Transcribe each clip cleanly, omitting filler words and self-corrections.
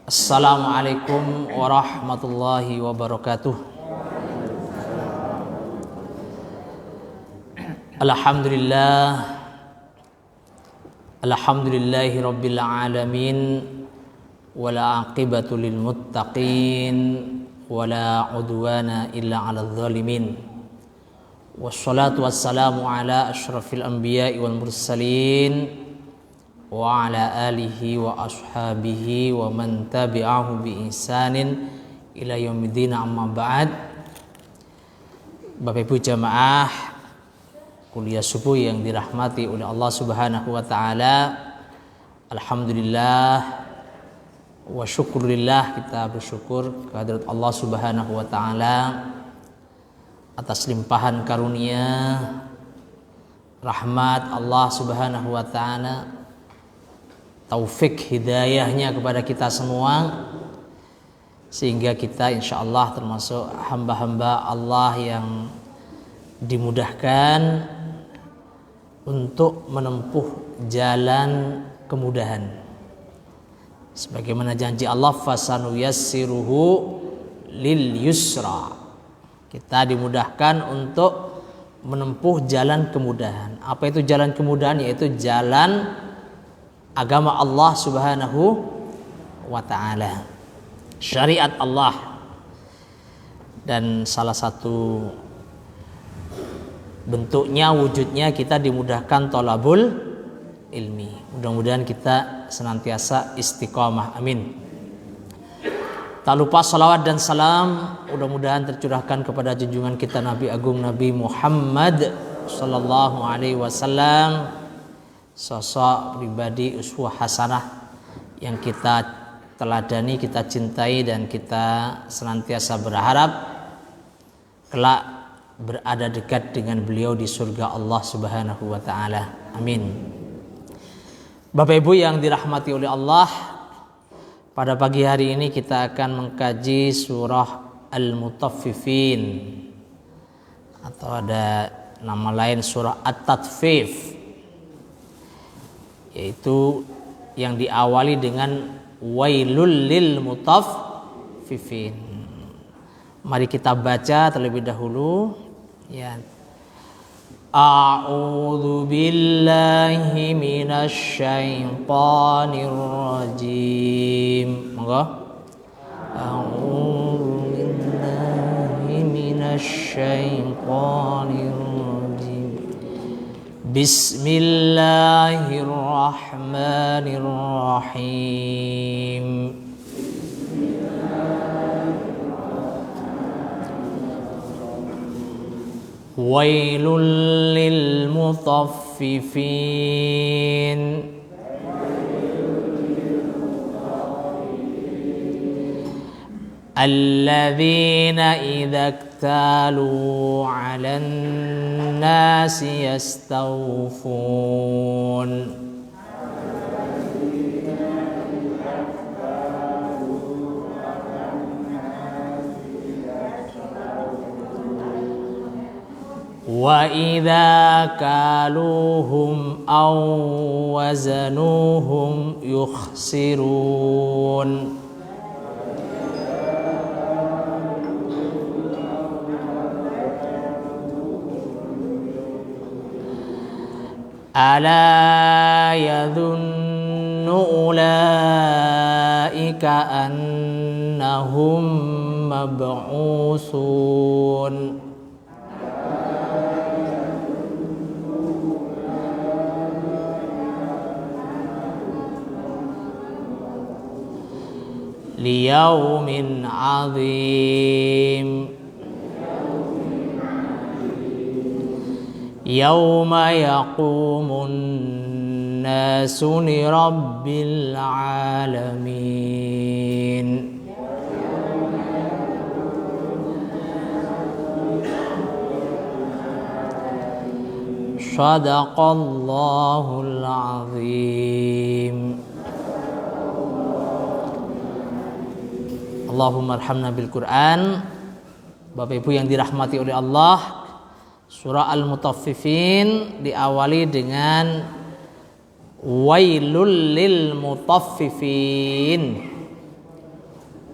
Assalamualaikum warahmatullahi wabarakatuh. Alhamdulillahi rabbil alamin, wala aqibatu lil muttaqin, wala udwana illa 'alal zalimin. Wassalatu wassalamu ala asyrafil anbiya'i wal mursalin wa ala alihi wa ashabihi wa man tabi'ahu bi ihsanin ila yaumiddin, amma ba'd. Bapak Ibu jamaah kuliah subuh yang dirahmati oleh Allah Subhanahu wa taala, alhamdulillah wa syukurillah, kita bersyukur kehadirat Allah Subhanahu wa taala atas limpahan karunia rahmat Allah Subhanahu wa taala, taufik hidayahnya kepada kita semua, sehingga kita insyaallah termasuk hamba-hamba Allah yang dimudahkan untuk menempuh jalan kemudahan. Sebagaimana janji Allah, fasanuyassiruhu lil yusra. Kita dimudahkan untuk menempuh jalan kemudahan. Apa itu jalan kemudahan? Yaitu jalan agama Allah Subhanahu wa ta'ala, syariat Allah. Dan salah satu bentuknya, wujudnya, kita dimudahkan thalabul ilmi. Mudah-mudahan kita senantiasa istiqamah, amin. Tak lupa salawat dan salam mudah-mudahan tercurahkan kepada junjungan kita Nabi Agung Nabi Muhammad sallallahu alaihi wasallam, sosok pribadi uswah hasanah yang kita teladani, kita cintai, dan kita senantiasa berharap kelak berada dekat dengan beliau di surga Allah Subhanahu wa taala, amin. Bapak Ibu yang dirahmati oleh Allah, pada pagi hari ini kita akan mengkaji surah Al-Mutaffifin, atau ada nama lain surah At-Tatfif, yaitu yang diawali dengan wailul lil mutaffifin. Mari kita baca terlebih dahulu, ya. A'udzu billahi minasy syaithanir rajim. Monggo. A'udzu billahi minasy syaithanir rajim. Bismillahirrahmanirrahim. Wailul lil mutaffifin. Alladzina idza iktalu 'alan nasi yastawfun. Wa idza kaluhum aw wazanuhum yukhsirun. Ala yadhunnu ulaika annahum mab'usun. Liyaumin azim. Yauma yaqumun nasu li rabbil alamin. Shadaqallahul azim. Allahumma arhamna bil Quran. Bapak Ibu yang dirahmati oleh Allah, surah Al-Mutaffifin diawali dengan Wailul lil mutaffifin.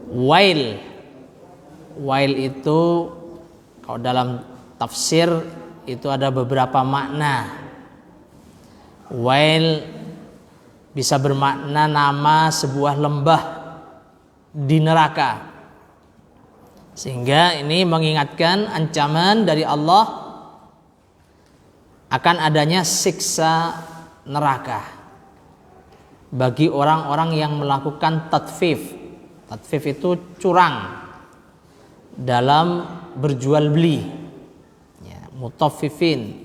Wail itu kalau dalam tafsir itu ada beberapa makna. Wail bisa bermakna nama sebuah lembah di neraka. Sehingga ini mengingatkan ancaman dari Allah akan adanya siksa neraka bagi orang-orang yang melakukan tatfif. Tatfif itu curang dalam berjual beli. Ya, mutaffifin.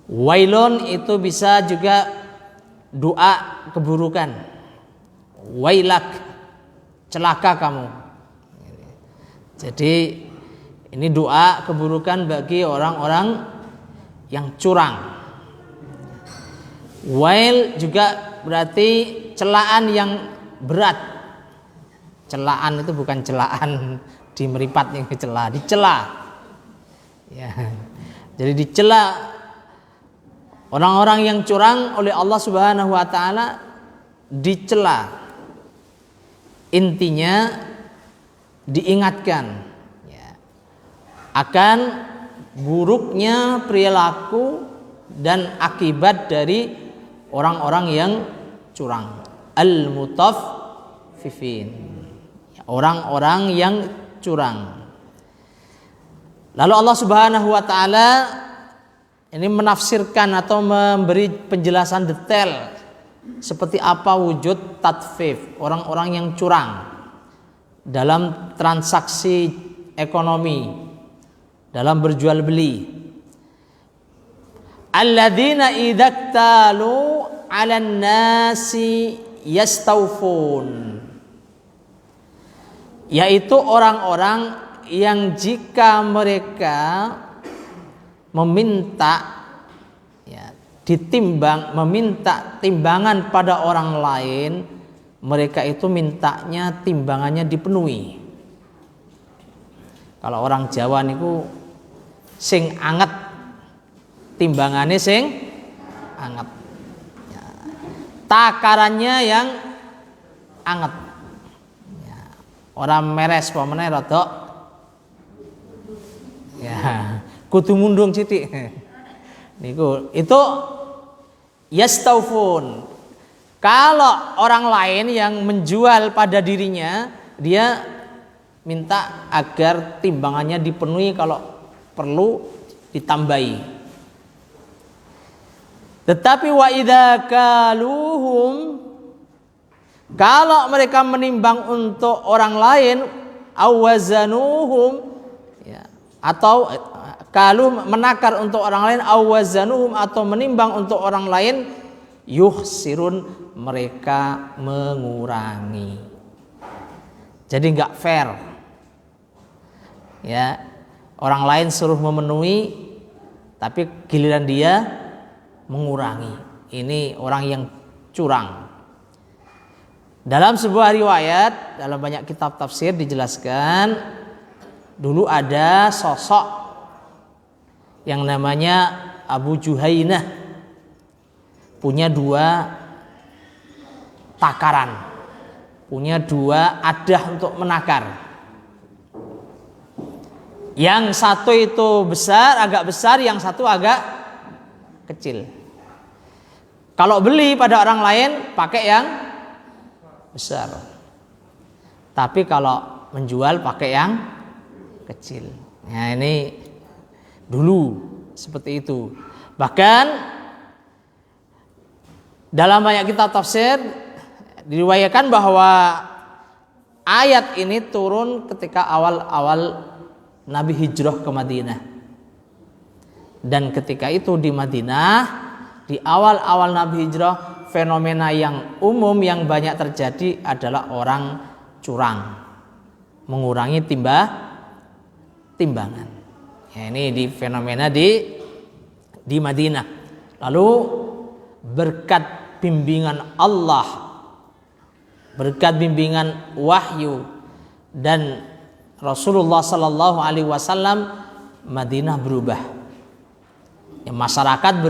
Wailun itu bisa juga doa keburukan. Wailak, celaka kamu. Jadi ini doa keburukan bagi orang-orang yang curang. Wail juga berarti celaan yang berat. Celaan itu bukan celaan di meripat yang dicela, dicela. Ya. Jadi dicela orang-orang yang curang oleh Allah Subhanahu wa taala, dicela. Intinya diingatkan ya, akan buruknya perilaku dan akibat dari orang-orang yang curang. Al-mutaffifin. Orang-orang yang curang. Lalu Allah Subhanahu wa taala ini menafsirkan atau memberi penjelasan detail seperti apa wujud tatfif, orang-orang yang curang dalam transaksi ekonomi, dalam berjual beli. Alladzina idzaktalu 'alan nasi yastawfun. Yaitu orang-orang yang jika mereka meminta ya, ditimbang, meminta timbangan pada orang lain, mereka itu mintanya timbangannya dipenuhi. Kalau orang Jawa niku sing anget, timbangannya sing anget ya, takarannya yang anget ya, orang meres pemene rodok ya kudu mundung sithik niku. Itu yastaufun. Kalau orang lain yang menjual pada dirinya, dia minta agar timbangannya dipenuhi, kalau perlu ditambahi. Tetapi wa idza kaluhum, kalau mereka menimbang untuk orang lain, awazanuhum ya, atau kalau menakar untuk orang lain, awazanuhum, atau menimbang untuk orang lain, yuhsirun, mereka mengurangi. Jadi nggak fair ya, orang lain suruh memenuhi tapi giliran dia mengurangi. Ini orang yang curang. Dalam sebuah riwayat, dalam banyak kitab tafsir dijelaskan, dulu ada sosok yang namanya Abu Juhainah, punya 2 takaran, punya 2 adah untuk menakar. Yang satu itu besar, agak besar, yang satu agak kecil. Kalau beli pada orang lain pakai yang besar, tapi kalau menjual pakai yang kecil. Nah ini dulu seperti itu. Bahkan dalam banyak kitab tafsir diriwayatkan bahwa ayat ini turun ketika awal-awal Nabi hijrah ke Madinah. Dan ketika itu di Madinah, di awal-awal Nabi hijrah, fenomena yang umum yang banyak terjadi adalah orang curang, mengurangi timbangan. Ya, ini di fenomena di Madinah. Lalu berkat bimbingan Allah, berkat bimbingan wahyu dan Rasulullah Sallallahu Alaihi Wasallam, Madinah berubah. Ya, masyarakat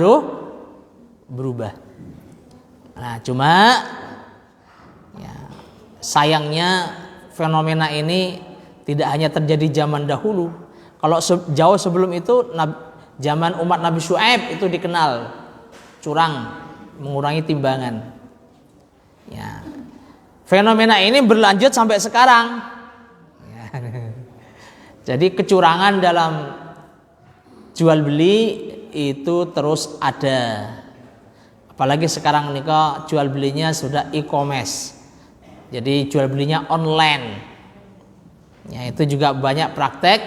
berubah. Nah, cuma ya, sayangnya fenomena ini tidak hanya terjadi zaman dahulu. Kalau jauh sebelum itu, zaman umat Nabi Syuaib itu dikenal curang, mengurangi timbangan. Ya. Fenomena ini berlanjut sampai sekarang. Ya. Jadi kecurangan dalam jual beli itu terus ada. Apalagi sekarang nih kok jual belinya sudah e-commerce. Jadi jual belinya online. Ya, itu juga banyak praktek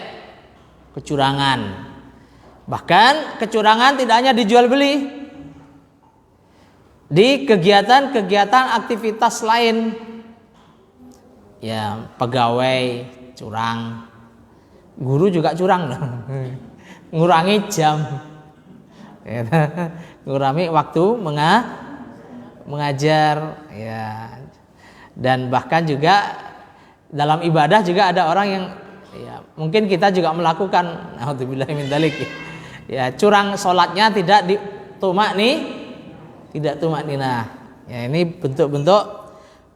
kecurangan. Bahkan kecurangan tidak hanya dijual beli, di kegiatan-kegiatan aktivitas lain. Ya, pegawai curang, guru juga curang loh. Ngurangi jam, ngurangi waktu mengajar, ya. Dan bahkan juga dalam ibadah juga ada orang yang ya, mungkin kita juga melakukan, naudzubillah min dzalik, ya, curang sholatnya tidak tidak tumakninah. Ya, ini bentuk-bentuk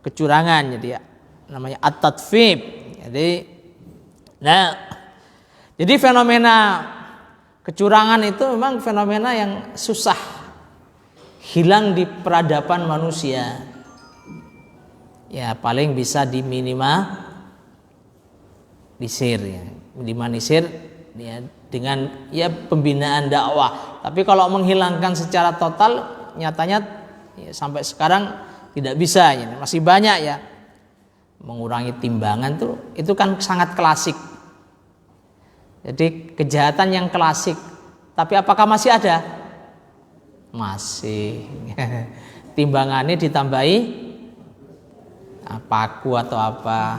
kecurangan, jadi ya, namanya at-tatfif. Jadi fenomena kecurangan itu memang fenomena yang susah hilang di peradaban manusia. Ya, paling bisa diminimalisir, ya. Diminimalisir ya, dengan ya pembinaan dakwah. Tapi kalau menghilangkan secara total, nyatanya ya, sampai sekarang tidak bisa. Ya. Masih banyak ya. Mengurangi timbangan tuh, itu kan sangat klasik. Jadi kejahatan yang klasik. Tapi apakah masih ada? Masih. Timbangannya ditambahi paku atau apa,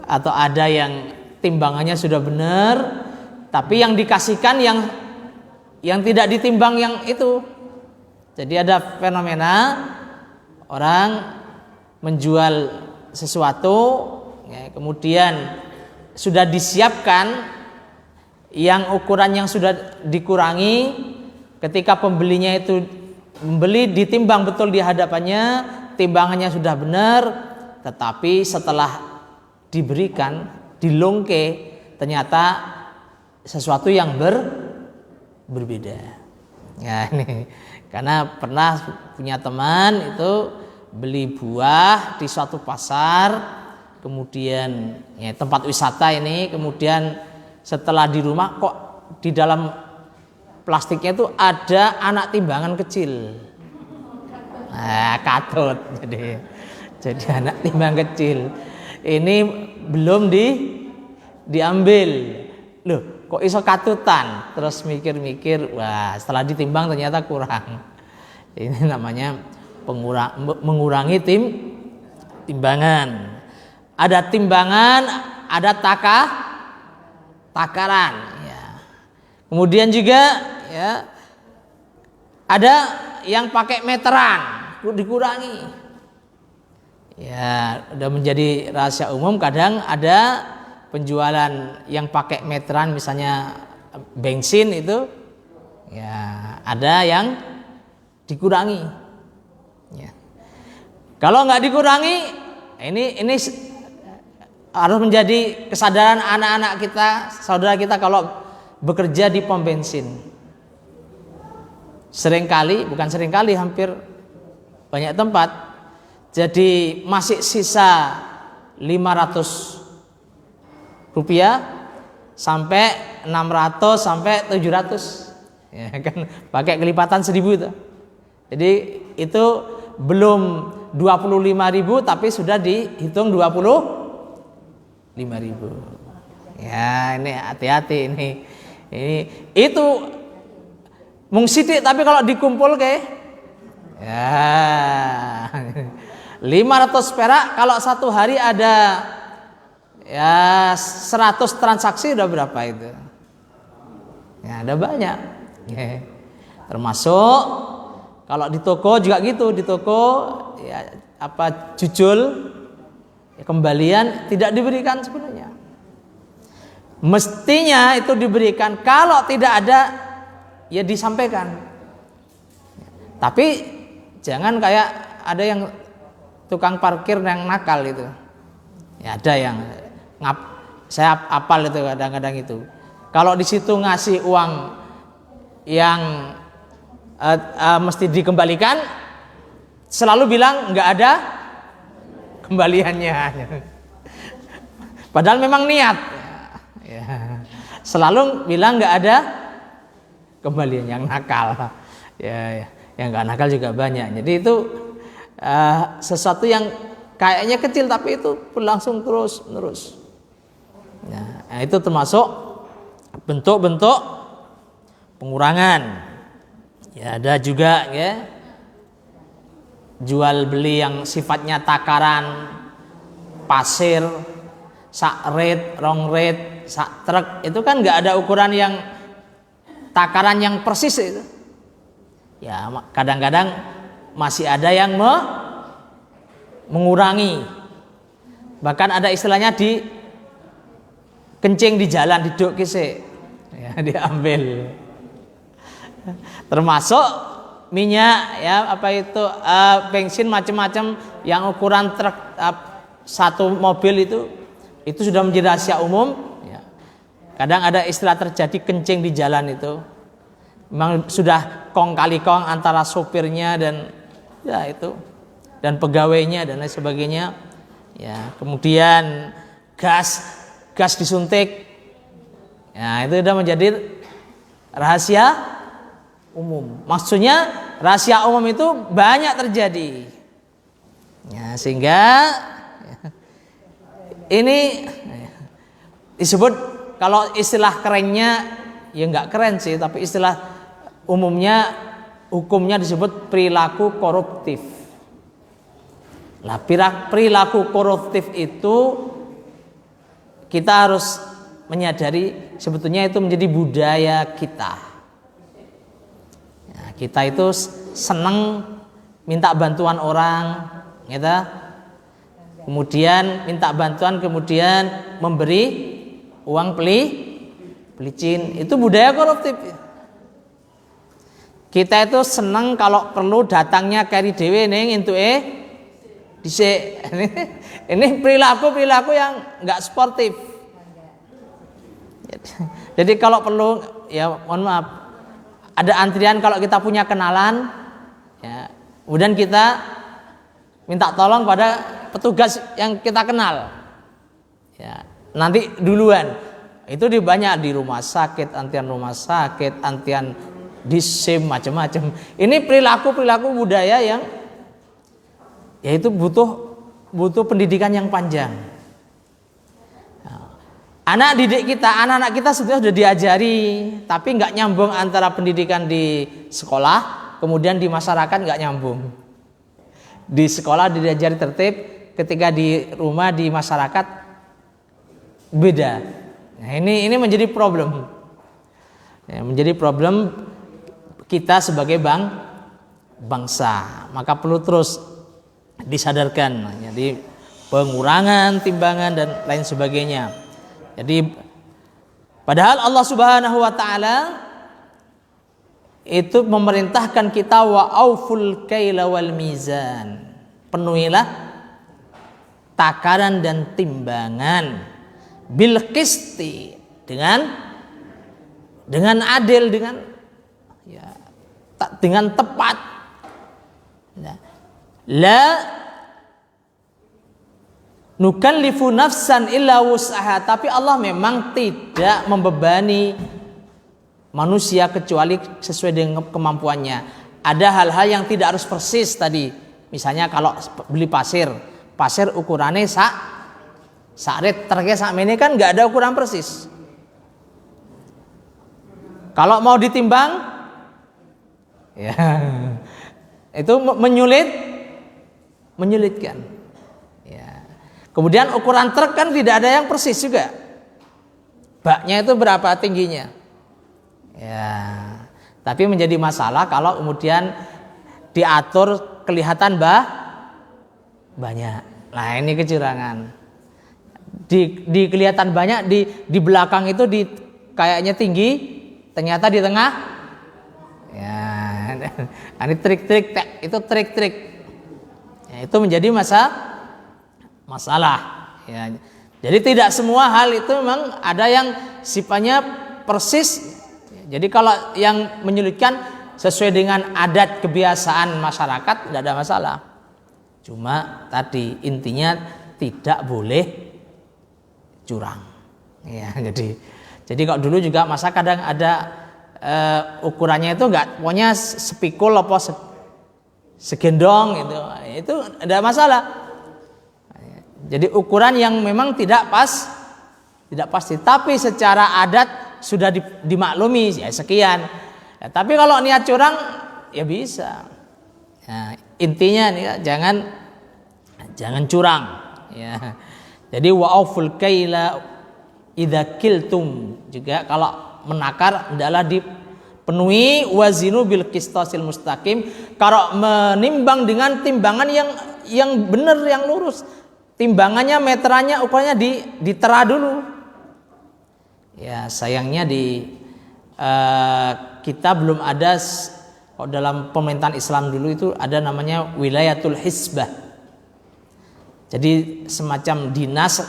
atau ada yang timbangannya sudah benar, tapi yang dikasihkan yang tidak ditimbang yang itu. Jadi ada fenomena orang menjual sesuatu, ya, kemudian sudah disiapkan yang ukuran yang sudah dikurangi, ketika pembelinya itu membeli ditimbang betul di hadapannya, timbangannya sudah benar, tetapi setelah diberikan, dilongke, ternyata sesuatu yang berbeda. Ya, ini karena pernah punya teman itu beli buah di suatu pasar, kemudian ya, tempat wisata ini, kemudian setelah di rumah kok di dalam plastiknya itu ada anak timbangan kecil. Nah, katut. Jadi anak timbang kecil. Ini belum diambil. Loh, kok iso katutan? Terus mikir-mikir, wah, setelah ditimbang ternyata kurang. Ini namanya mengurangi timbangan. Ada timbangan, ada takaran, ya. Kemudian juga ya, ada yang pakai meteran, dikurangi. Ya, udah menjadi rahasia umum. Kadang ada penjualan yang pakai meteran, misalnya bensin itu, ya ada yang dikurangi. Ya. Kalau nggak dikurangi, ini harus menjadi kesadaran anak-anak kita, saudara kita kalau bekerja di pom bensin. Bukan seringkali, hampir banyak tempat. Jadi masih sisa 500 rupiah sampai 600 sampai 700. Ya kan, pakai kelipatan 1000 itu. Jadi itu belum 25.000 tapi sudah dihitung 25.000. Ya, ini hati-hati ini. Itu mung sithik tapi kalau dikumpul ke ya 500 perak, kalau satu hari ada ya 100 transaksi udah berapa itu? Ya, ada banyak. Ya. Termasuk kalau di toko juga gitu, di toko ya, jujul ya, kembalian tidak diberikan sebenarnya. Mestinya itu diberikan, kalau tidak ada ya disampaikan. Tapi jangan kayak ada yang tukang parkir yang nakal itu. Ya ada yang saya apal itu kadang-kadang itu. Kalau di situ ngasih uang yang mesti dikembalikan, selalu bilang nggak ada kembaliannya. Padahal memang niat. Ya. Selalu bilang nggak ada kembalian, yang nakal. Ya, yang nggak nakal juga banyak. Jadi itu sesuatu yang kayaknya kecil tapi itu berlangsung terus menerus. Nah, itu termasuk bentuk-bentuk pengurangan. Ya, ada juga ya jual beli yang sifatnya takaran, pasir, sak rate, rong rate, sak truk, itu kan nggak ada ukuran yang takaran yang persis itu. Ya, kadang-kadang masih ada yang mengurangi. Bahkan ada istilahnya di kencing di jalan, diduk kise, ya, diambil. Termasuk minyak, ya, apa itu bensin macam-macam yang ukuran truk satu mobil itu sudah menjadi rahasia umum. Ya. Kadang ada istilah terjadi kencing di jalan itu, memang sudah kong kali kong antara sopirnya dan ya itu dan pegawainya dan lain sebagainya. Ya, kemudian gas disuntik, ya itu sudah menjadi rahasia umum. Maksudnya rahasia umum itu banyak terjadi. Ya, sehingga ini disebut, kalau istilah kerennya ya nggak keren sih, tapi istilah umumnya hukumnya disebut perilaku koruptif. Nah, perilaku koruptif itu kita harus menyadari sebetulnya itu menjadi budaya kita. Nah, kita itu senang minta bantuan orang, gitu. Kemudian minta bantuan, kemudian memberi uang pelicin, itu budaya koruptif. Kita itu senang kalau perlu datangnya kari dewe ning entuke dhisik. Ini perilaku yang enggak sportif. Jadi kalau perlu, ya mohon maaf, ada antrian kalau kita punya kenalan, ya, kemudian kita minta tolong pada petugas yang kita kenal, ya, nanti duluan. Itu banyak di rumah sakit, antrian rumah sakit, antrian di SIM, macam-macam. Ini perilaku budaya yang yaitu butuh pendidikan yang panjang. Anak-anak kita sebetulnya sudah diajari, tapi nggak nyambung antara pendidikan di sekolah, kemudian di masyarakat nggak nyambung. Di sekolah diajari tertib, ketika di rumah di masyarakat beda. Nah, ini menjadi problem. Ya, menjadi problem kita sebagai bangsa. Maka perlu terus disadarkan. Jadi pengurangan timbangan dan lain sebagainya. Jadi padahal Allah Subhanahu wa taala itu memerintahkan kita wa auful kaila wal mizan. Penuhilah takaran dan timbangan bil qisti, dengan adil, dengan tepat. La nukallifu nafsan illa wus'aha, tapi Allah memang tidak membebani manusia kecuali sesuai dengan kemampuannya. Ada hal-hal yang tidak harus persis tadi. Misalnya kalau beli pasir ukurannya sak terke sak mene kan nggak ada ukuran persis. Kalau mau ditimbang, ya itu menyulitkan. Ya. Kemudian ukuran truk kan tidak ada yang persis juga. Baknya itu berapa tingginya? Ya, tapi menjadi masalah kalau kemudian diatur kelihatan banyak. Nah, ini kecurangan. Di kelihatan banyak, di belakang itu kayaknya tinggi, ternyata di tengah. Ya, Ini trik-trik, itu trik-trik. Ya, itu menjadi masalah. Ya. Jadi tidak semua hal itu memang ada yang sifatnya persis. Jadi kalau yang menyulitkan sesuai dengan adat kebiasaan masyarakat tidak ada masalah. Cuma tadi intinya tidak boleh curang. Ya, jadi kalau dulu juga masa kadang ada ukurannya itu enggak pokoknya sepikul apa segendong gitu. Itu ada masalah. Jadi ukuran yang memang tidak pasti, tapi secara adat sudah dimaklumi ya sekian. Ya, tapi kalau niat curang ya bisa. Nah, intinya nih jangan curang. Ya. Jadi wa'uful kaila idza kiltum, juga kalau menakar adalah dipenuhi wazinu bil qistasil mustaqim, kalau menimbang dengan timbangan yang benar, yang lurus. Timbangannya, meterannya, ukurannya ditera dulu. Ya sayangnya kita belum ada. Kalau dalam pemerintahan Islam dulu itu ada namanya wilayatul hisbah. Jadi semacam dinas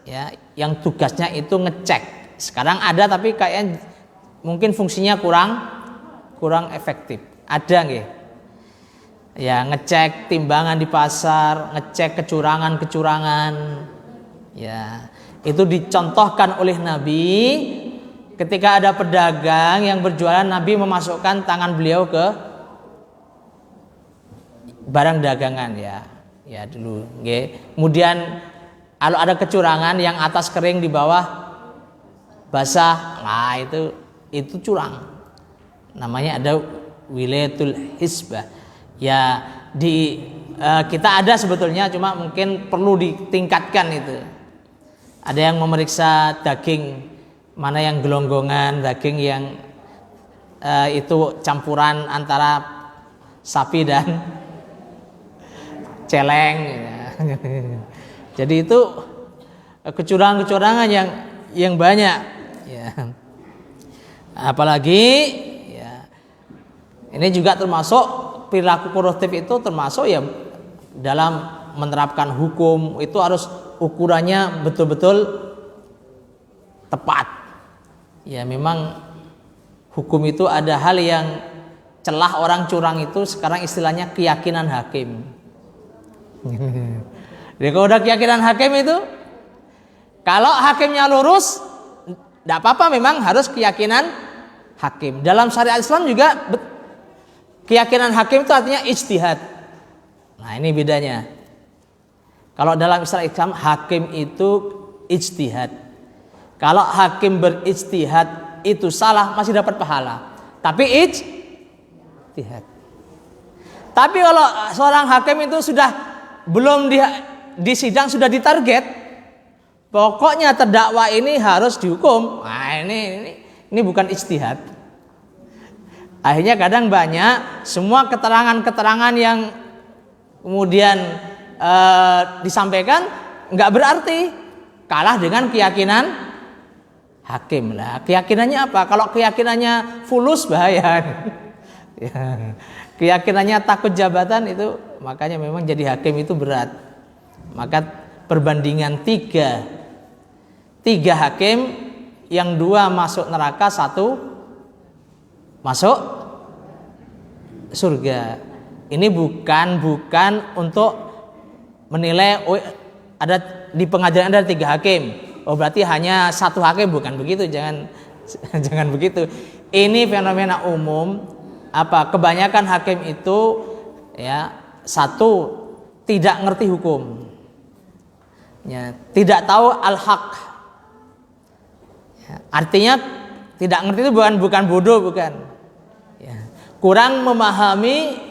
ya yang tugasnya itu ngecek. Sekarang ada tapi kayaknya mungkin fungsinya kurang efektif. Ada nggih? Ya ngecek timbangan di pasar, ngecek kecurangan. Ya, itu dicontohkan oleh Nabi ketika ada pedagang yang berjualan, Nabi memasukkan tangan beliau ke barang dagangan ya. Ya dulu, nggih. Kemudian kalau ada kecurangan yang atas kering di bawah basah, nah itu curang. Namanya ada wilayatul hisbah. Ya kita ada sebetulnya, cuma mungkin perlu ditingkatkan itu. Ada yang memeriksa daging mana yang gelonggongan, daging yang itu campuran antara sapi dan celeng. Ya. Jadi itu kecurangan yang banyak. Ya. Apalagi ya, ini juga termasuk perilaku koruptif, itu termasuk ya dalam menerapkan hukum itu harus ukurannya betul-betul tepat. Ya memang hukum itu ada hal yang celah orang curang itu sekarang istilahnya keyakinan hakim. Jadi kalau udah keyakinan hakim itu, kalau hakimnya lurus tidak apa-apa, memang harus keyakinan hakim. Dalam syariat Islam juga keyakinan hakim itu artinya ijtihad. Nah ini bedanya. Kalau dalam istilah Islam hakim itu ijtihad. Kalau hakim berijtihad itu salah masih dapat pahala. Tapi ijtihad. Tapi kalau seorang hakim itu sudah belum di sidang sudah ditarget, pokoknya terdakwa ini harus dihukum. Nah ini bukan ijtihad. Akhirnya kadang banyak semua keterangan-keterangan yang kemudian disampaikan nggak berarti, kalah dengan keyakinan hakim. Lah keyakinannya apa? Kalau keyakinannya fulus bahaya. Ya, keyakinannya takut jabatan itu, makanya memang jadi hakim itu berat. Maka perbandingan tiga hakim, yang 2 masuk neraka, 1 masuk surga. Ini bukan untuk menilai ada di pengadilan ada 3 hakim. Oh berarti hanya 1 hakim, bukan begitu. Jangan begitu. Ini fenomena umum. Kebanyakan hakim itu ya 1 tidak ngerti hukum. Ya, tidak tahu al-haq. Ya, artinya tidak ngerti itu bukan bodoh, bukan. Ya, kurang memahami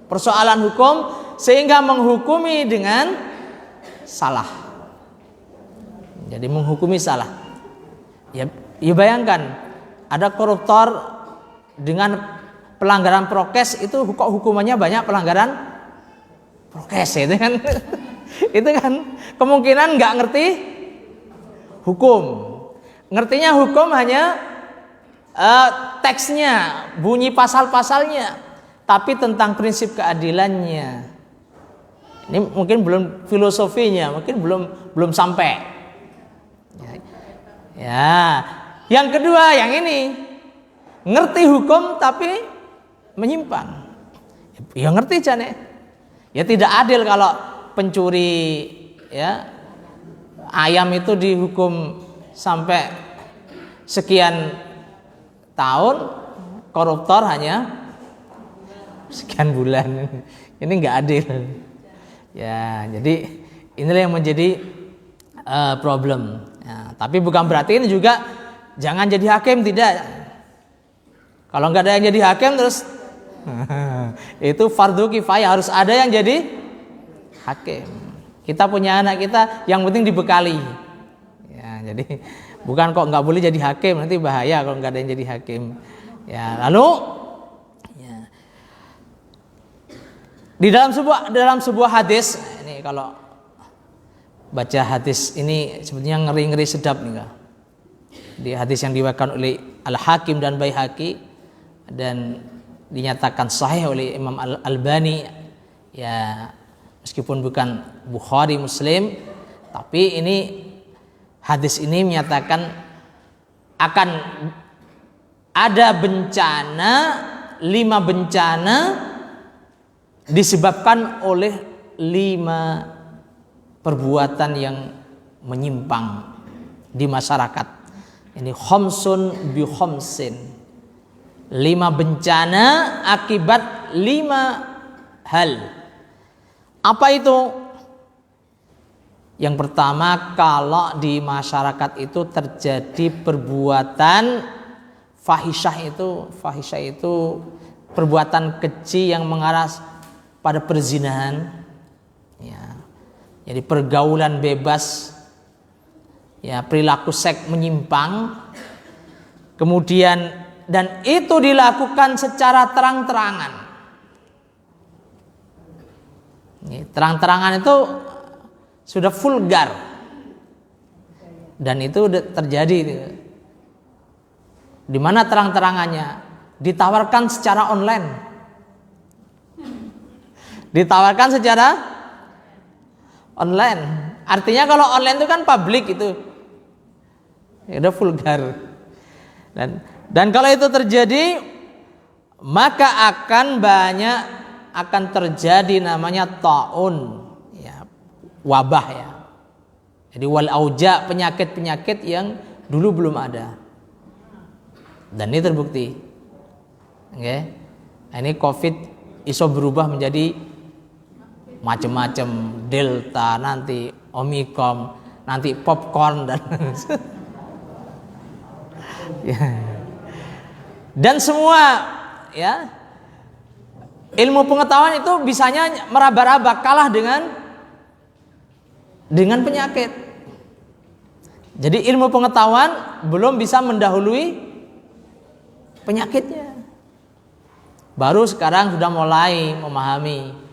persoalan hukum sehingga menghukumi dengan salah. Jadi menghukumi salah. Ya bayangkan ada koruptor dengan pelanggaran prokes, itu kok hukumannya banyak pelanggaran prokes itu kan. Itu kan kemungkinan nggak ngerti hukum. Ngertinya hukum hanya teksnya, bunyi pasal-pasalnya. tapi tentang prinsip keadilannya. Ini mungkin belum filosofinya, mungkin belum sampai. Ya, yang kedua yang ini ngerti hukum tapi menyimpang. Ya ngerti jane. Ya tidak adil kalau pencuri ya ayam itu dihukum sampai sekian tahun, koruptor hanya sekian bulan. Ini nggak adil. Ya, jadi inilah yang menjadi problem. Ya, tapi bukan berarti ini juga jangan jadi hakim, tidak. Kalau nggak ada yang jadi hakim terus itu fardu kifayah, harus ada yang jadi hakim. Kita punya anak kita, yang penting dibekali. Ya, jadi bukan kok nggak boleh jadi hakim, nanti bahaya kalau nggak ada yang jadi hakim. Ya, lalu ya, di dalam sebuah hadis ini, kalau baca hadis ini sebetulnya ngeri-ngeri sedap nih Kak. Di hadis yang diriwayatkan oleh Al-Hakim dan Baihaqi dan dinyatakan sahih oleh Imam Al-Albani, ya meskipun bukan Bukhari Muslim, tapi ini hadis ini menyatakan akan ada bencana, 5 bencana disebabkan oleh 5 perbuatan yang menyimpang di masyarakat. Ini khamsun bi khamsin. 5 bencana akibat 5 hal. Apa itu? Yang pertama, kalau di masyarakat itu terjadi perbuatan fahisyah itu perbuatan keji yang mengarah pada perzinahan. Ya. Jadi pergaulan bebas, ya perilaku seks menyimpang. Kemudian dan itu dilakukan secara terang-terangan. Terang-terangan itu sudah vulgar dan itu terjadi. Di mana terang-terangannya? Ditawarkan secara online. Ditawarkan secara online. Artinya kalau online itu kan publik itu, ya udah vulgar. Dan kalau itu terjadi, maka akan terjadi namanya taun, ya, wabah ya. Jadi wal auja, penyakit-penyakit yang dulu belum ada. Dan ini terbukti. Okay. Ini COVID iso berubah menjadi macam-macam, Delta, nanti Omicron, nanti popcorn dan ya. Dan semua ya ilmu pengetahuan itu bisanya meraba-raba, kalah dengan penyakit. Jadi ilmu pengetahuan belum bisa mendahului penyakitnya. Baru sekarang sudah mulai memahami.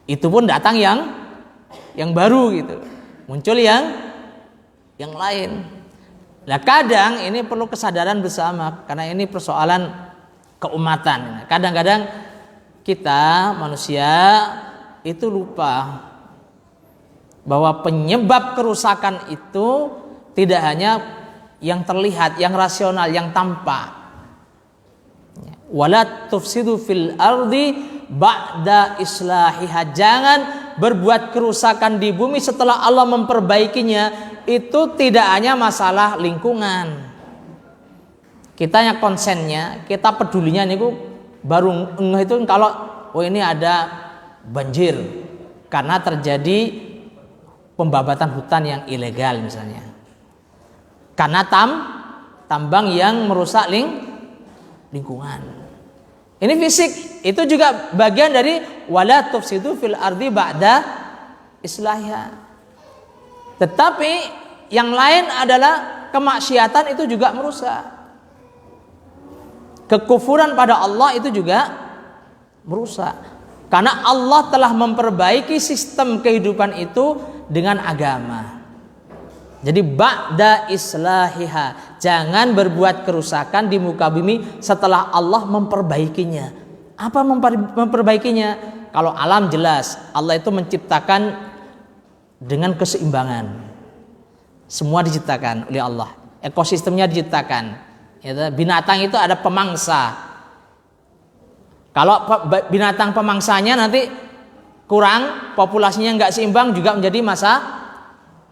Itu pun datang yang baru gitu. Muncul yang lain. Nah, kadang ini perlu kesadaran bersama karena ini persoalan keumatan. Kadang-kadang kita manusia itu lupa bahwa penyebab kerusakan itu tidak hanya yang terlihat, yang rasional, yang tampak. Wala tufsidu fil ardi ba'da islahiha. Jangan berbuat kerusakan di bumi setelah Allah memperbaikinya. Itu tidak hanya masalah lingkungan. Kita yang konsennya, kita pedulinya niku baru itu kalau ini ada banjir karena terjadi pembabatan hutan yang ilegal misalnya. Karena tambang yang merusak lingkungan. Ini fisik, itu juga bagian dari wala tufsidu fil ardi ba'da islahiha. Tetapi yang lain adalah kemaksiatan itu juga merusak. Kekufuran pada Allah itu juga merusak. Karena Allah telah memperbaiki sistem kehidupan itu dengan agama. Jadi ba'da islahiha, jangan berbuat kerusakan di muka bumi setelah Allah memperbaikinya. Apa memperbaikinya? Kalau alam jelas, Allah itu menciptakan dengan keseimbangan. Semua diciptakan oleh Allah. Ekosistemnya diciptakan. Binatang itu ada pemangsa. Kalau binatang pemangsanya nanti kurang, populasinya nggak seimbang, juga menjadi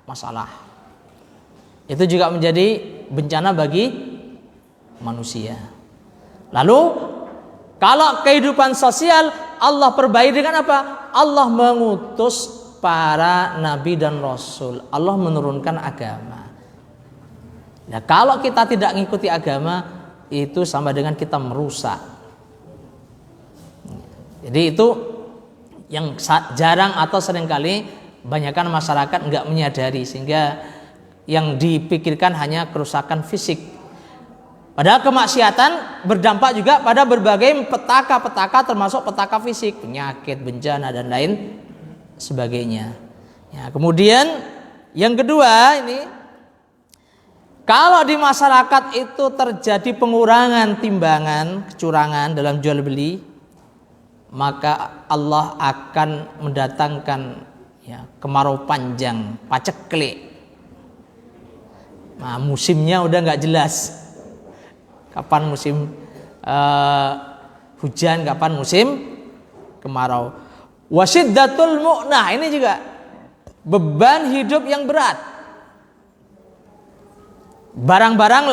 masalah. Itu juga menjadi bencana bagi manusia. Lalu kalau kehidupan sosial Allah perbaiki dengan apa? Allah mengutus para nabi dan rasul. Allah menurunkan agama. Nah, kalau kita tidak mengikuti agama, itu sama dengan kita merusak. Jadi itu yang jarang atau seringkali banyakkan masyarakat nggak menyadari, sehingga yang dipikirkan hanya kerusakan fisik. Padahal kemaksiatan berdampak juga pada berbagai petaka-petaka, termasuk petaka fisik, penyakit, bencana dan lain sebagainya. Ya, kemudian yang kedua ini, kalau di masyarakat itu terjadi pengurangan timbangan, kecurangan dalam jual beli, maka Allah akan mendatangkan kemarau panjang, paceklik. Nah, musimnya udah nggak jelas. Kapan musim hujan, kapan musim kemarau. Wasiddatul mu'nah, ini juga beban hidup yang berat. Barang-barang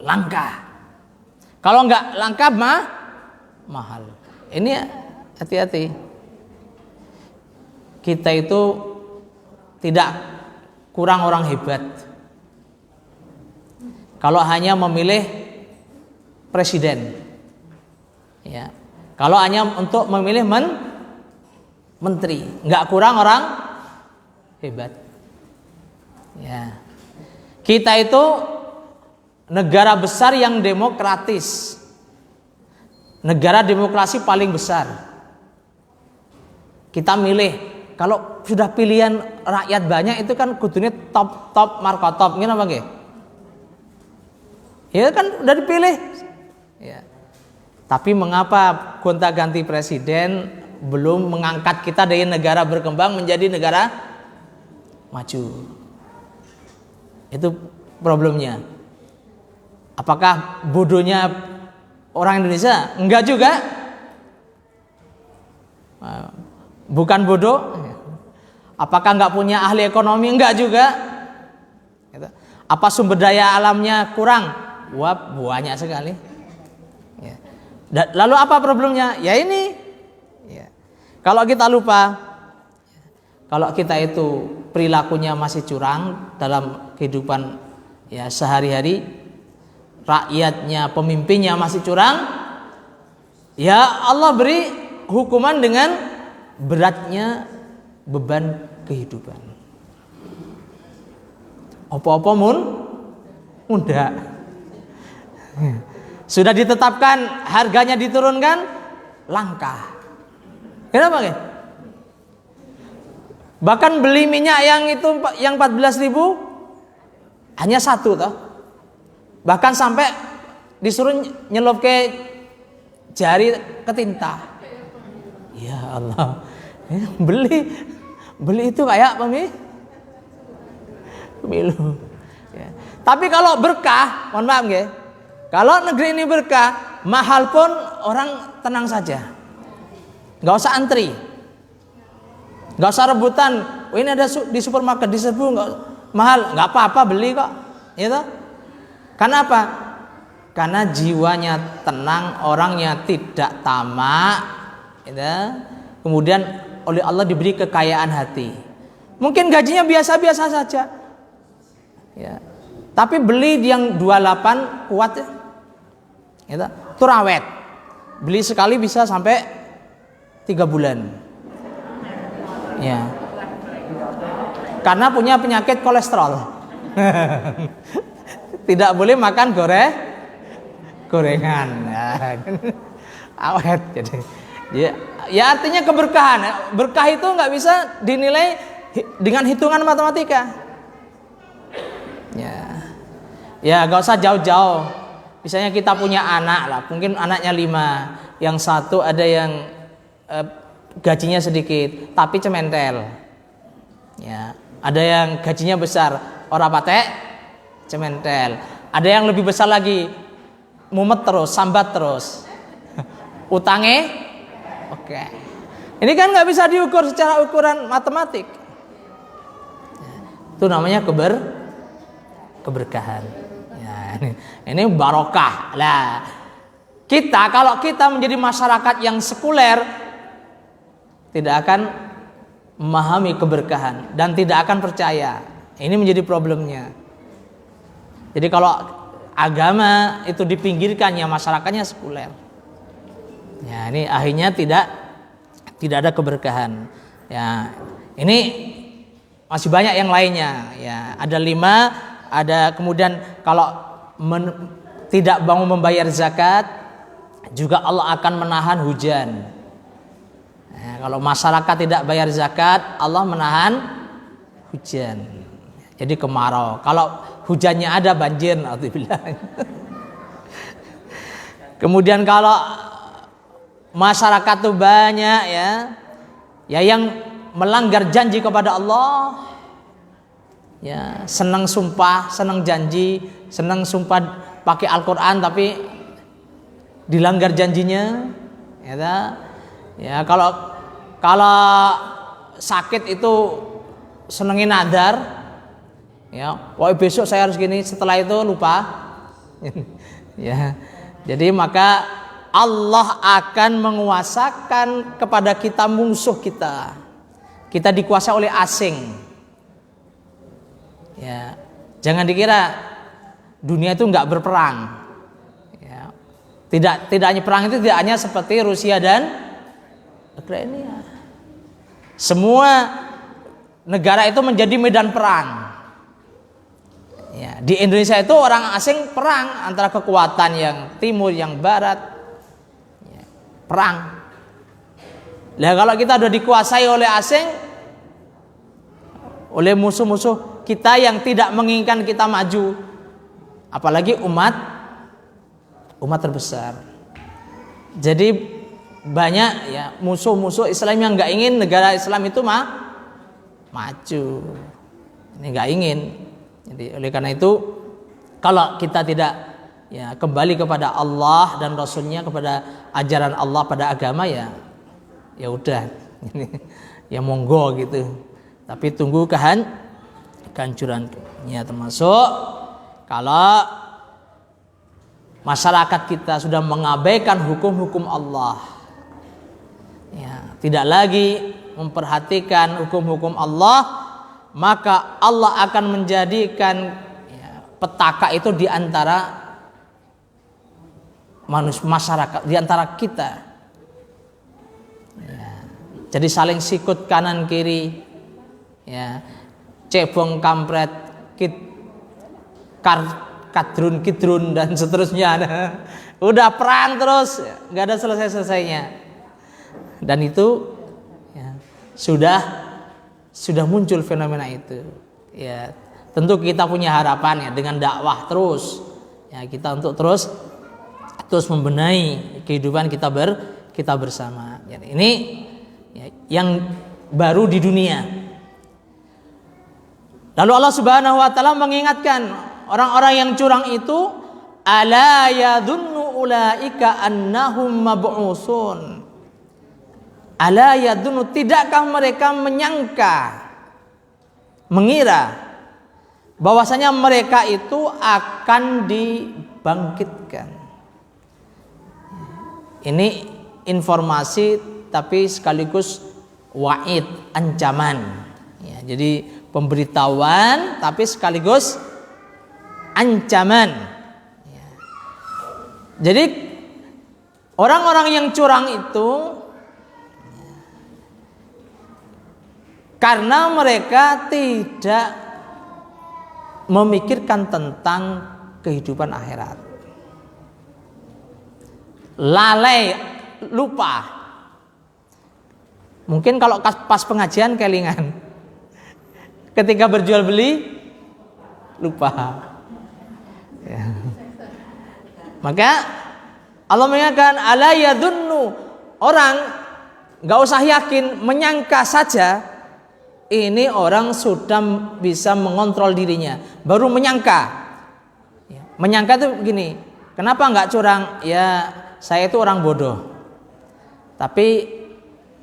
langka. Kalau nggak langka mahal. Ini hati-hati. Kita itu tidak kurang orang hebat kalau hanya memilih presiden. Ya. Kalau hanya untuk memilih menteri, nggak kurang orang hebat. Ya. Kita itu negara besar yang demokratis. Negara demokrasi paling besar. Kita milih, kalau sudah pilihan rakyat banyak itu kan kudunya top markotop, gini apa nggih? Ya kan udah dipilih. Ya. Tapi mengapa gonta-ganti presiden belum mengangkat kita dari negara berkembang menjadi negara maju? Itu problemnya. Apakah bodohnya orang Indonesia? Enggak juga. Bukan bodoh. Apakah enggak punya ahli ekonomi? Enggak juga. Apa sumber daya alamnya kurang? Wah, banyak sekali. Ya. Lalu apa problemnya? Ya ini. Ya. Kalau kita lupa, kalau kita itu perilakunya masih curang dalam kehidupan ya sehari-hari, rakyatnya, pemimpinnya masih curang, ya Allah beri hukuman dengan beratnya beban kehidupan. Apa-apa mudah. Sudah ditetapkan harganya diturunkan, langka. Kenapa ya? Bahkan beli minyak yang 14.000 hanya satu toh. Bahkan sampai disuruh nyelup ke jari ketinta. Ya Allah. Beli itu kayak pemilu. Ya. Tapi kalau berkah, mohon maaf nggih. Kalau negeri ini berkah, mahal pun orang tenang saja. Enggak usah antri. Enggak usah rebutan. Oh, ini ada di supermarket diserbu enggak mahal, enggak apa-apa beli kok. Gitu. Karena apa? Karena jiwanya tenang, orangnya tidak tamak, gitu. Kemudian oleh Allah diberi kekayaan hati. Mungkin gajinya biasa-biasa saja. Ya. Tapi beli yang 28 kuat ya. Gitu. Turawet. Beli sekali bisa sampai 3 bulan. Ya. Karena punya penyakit kolesterol. Tidak boleh makan gorengan. Ya. Awet jadi. Ya artinya keberkahan. Berkah itu nggak bisa dinilai dengan hitungan matematika. Ya nggak usah jauh-jauh. Misalnya kita punya anak lah, mungkin anaknya 5. yang satu ada yang gajinya sedikit tapi cementel. Ya, ada yang gajinya besar, ora patek cementel. Ada yang lebih besar lagi, mumet terus, sambat terus. Utangnya oke. Ini kan nggak bisa diukur secara ukuran matematik. Itu namanya keberkahan. Ya, ini barokah. Lah, kalau kita menjadi masyarakat yang sekuler, tidak akan memahami keberkahan dan tidak akan percaya. Ini menjadi problemnya. Jadi kalau agama itu dipinggirkan, ya masyarakatnya sekuler. Ya, ini akhirnya tidak ada keberkahan. Ya, ini masih banyak yang lainnya. Ya, ada 5. Ada kemudian kalau tidak mau membayar zakat, juga Allah akan menahan hujan. Ya, kalau masyarakat tidak bayar zakat, Allah menahan hujan. Jadi kemarau. Kalau hujannya ada, banjir. Kemudian kalau masyarakat itu banyak ya yang melanggar janji kepada Allah, ya senang sumpah, senang janji, senang sumpah pakai Al-Quran tapi dilanggar janjinya, ya kalau sakit itu senengin nadar, ya pokoknya besok saya harus gini, setelah itu lupa. Ya, jadi maka Allah akan menguasakan kepada kita musuh kita. Kita dikuasai oleh asing. Ya, jangan dikira dunia itu enggak berperang. Ya, tidak hanya perang itu tidak hanya seperti Rusia dan Ukraina. Semua negara itu menjadi medan perang. Ya, di Indonesia itu orang asing perang antara kekuatan yang timur, yang barat. Perang. Nah, kalau kita sudah dikuasai oleh asing, oleh musuh-musuh kita yang tidak menginginkan kita maju, apalagi umat terbesar. Jadi banyak ya musuh-musuh Islam yang nggak ingin negara Islam itu maju. Ini nggak ingin. Jadi oleh karena itu, kalau kita tidak kembali kepada Allah dan Rasulnya, kepada ajaran Allah, pada agama, ya udah, ya monggo gitu. Tapi tunggu kehancurannya, termasuk kalau masyarakat kita sudah mengabaikan hukum-hukum Allah, ya tidak lagi memperhatikan hukum-hukum Allah, maka Allah akan menjadikan petaka itu di antara masyarakat, di antara kita. Ya, jadi saling sikut kanan kiri, ya, cebong kampret, kadrun kidrun dan seterusnya. Udah perang terus, nggak ada selesai-selesainya. Dan itu sudah muncul fenomena itu. Ya, tentu kita punya harapan dengan dakwah terus. Ya, kita untuk terus membenahi kehidupan kita bersama. Jadi ini yang baru di dunia. Lalu Allah Subhanahu wa taala mengingatkan orang-orang yang curang itu, ala yadhunnu ulaika annahum mab'usun. Ala yadhunnu, tidakkah mereka mengira bahwasanya mereka itu akan dibangkitkan. Ini informasi tapi sekaligus wa'id, ancaman. Ya, jadi pemberitahuan tapi sekaligus ancaman. Ya. Jadi orang-orang yang curang itu karena mereka tidak memikirkan tentang kehidupan akhirat. Lalai, lupa. Mungkin kalau pas pengajian kelingan, ketika berjual beli lupa. Ya. Maka Allah mengatakan ala yadhunnu orang nggak usah yakin, menyangka saja, ini orang sudah bisa mengontrol dirinya. Baru menyangka. Menyangka itu begini, kenapa nggak curang? Ya saya itu orang bodoh, tapi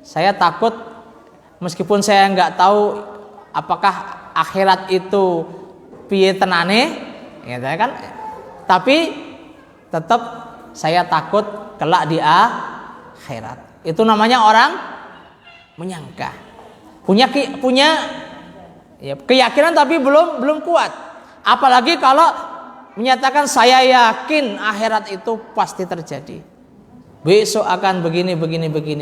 saya takut meskipun saya nggak tahu apakah akhirat itu piye tenane, ya kan? Tapi tetap saya takut kelak di akhirat. Itu namanya orang menyangka. Punya ya, keyakinan tapi belum kuat. Apalagi kalau menyatakan saya yakin akhirat itu pasti terjadi. Besok akan begini.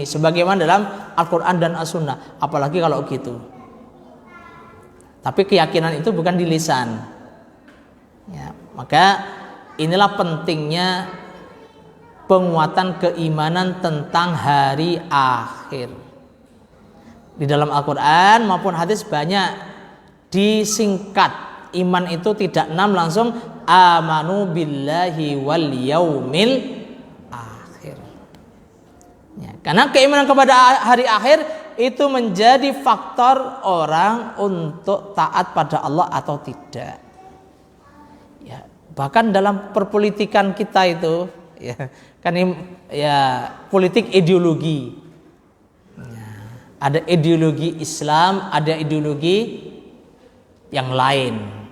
Sebagaimana dalam Al-Quran dan As-Sunnah. Apalagi kalau gitu. Tapi keyakinan itu bukan di lisan. Ya, maka inilah pentingnya penguatan keimanan tentang hari akhir. Di dalam Al-Quran maupun hadis banyak disingkat. Iman itu tidak 6 langsung amanu billahi wal yaumil akhir. Ya, karena keimanan kepada hari akhir itu menjadi faktor orang untuk taat pada Allah atau tidak. Ya, bahkan dalam perpolitikan kita itu, ya, kan ya politik ideologi. Ya, ada ideologi Islam, ada ideologi yang lain.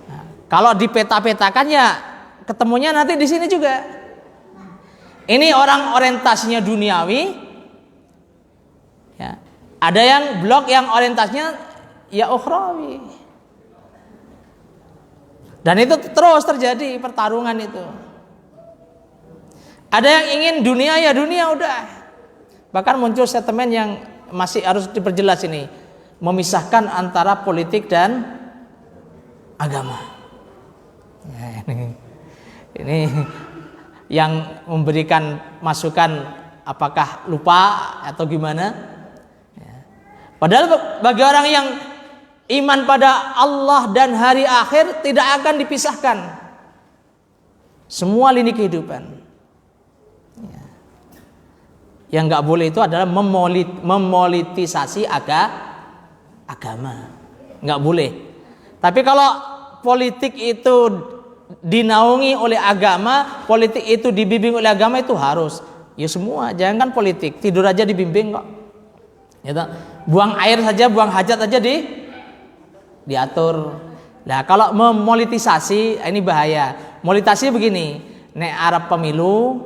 Nah, kalau dipeta-petakan ya ketemunya nanti di sini juga. Ini orang orientasinya duniawi, ya. Ada yang blok yang orientasinya ya ukhrawi. Dan itu terus terjadi pertarungan itu. Ada yang ingin dunia ya dunia udah. Bahkan muncul statement yang masih harus diperjelas ini, memisahkan antara politik dan agama. Ya, ini yang memberikan masukan apakah lupa atau gimana? Ya. Padahal bagi orang yang iman pada Allah dan hari akhir tidak akan dipisahkan semua lini kehidupan. Ya. Yang nggak boleh itu adalah memolitisasi agama, nggak boleh. Tapi kalau politik itu dinaungi oleh agama, politik itu dibimbing oleh agama, itu harus. Ya semua, jangan kan politik tidur aja dibimbing kok. Gitu. Buang air saja, buang hajat aja diatur. Nah kalau memolitisasi ini bahaya. Politisasi begini, nek Arab pemilu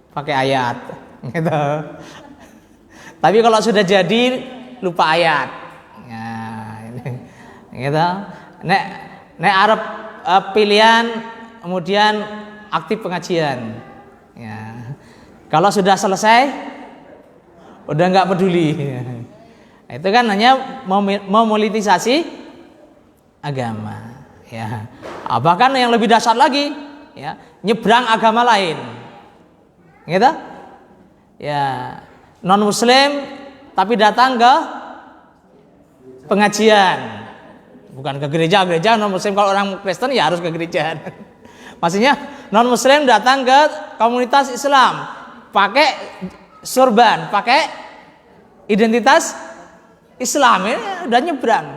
pakai ayat, gitu. Tapi kalau sudah jadi lupa ayat, ya, ini, gitu. Nek Arab pilihan kemudian aktif pengajian. Ya. Kalau sudah selesai, udah nggak peduli. Nah, itu kan hanya memolitisasi agama. Ya. Bahkan yang lebih dasar lagi, ya, nyebrang agama lain, gitu. Ya, non Muslim tapi datang ke pengajian. Bukan ke gereja non Muslim. Kalau orang Kristen ya harus ke gereja. Maksudnya non Muslim datang ke komunitas Islam, pakai surban, pakai identitas Islam, ini udah nyebrang.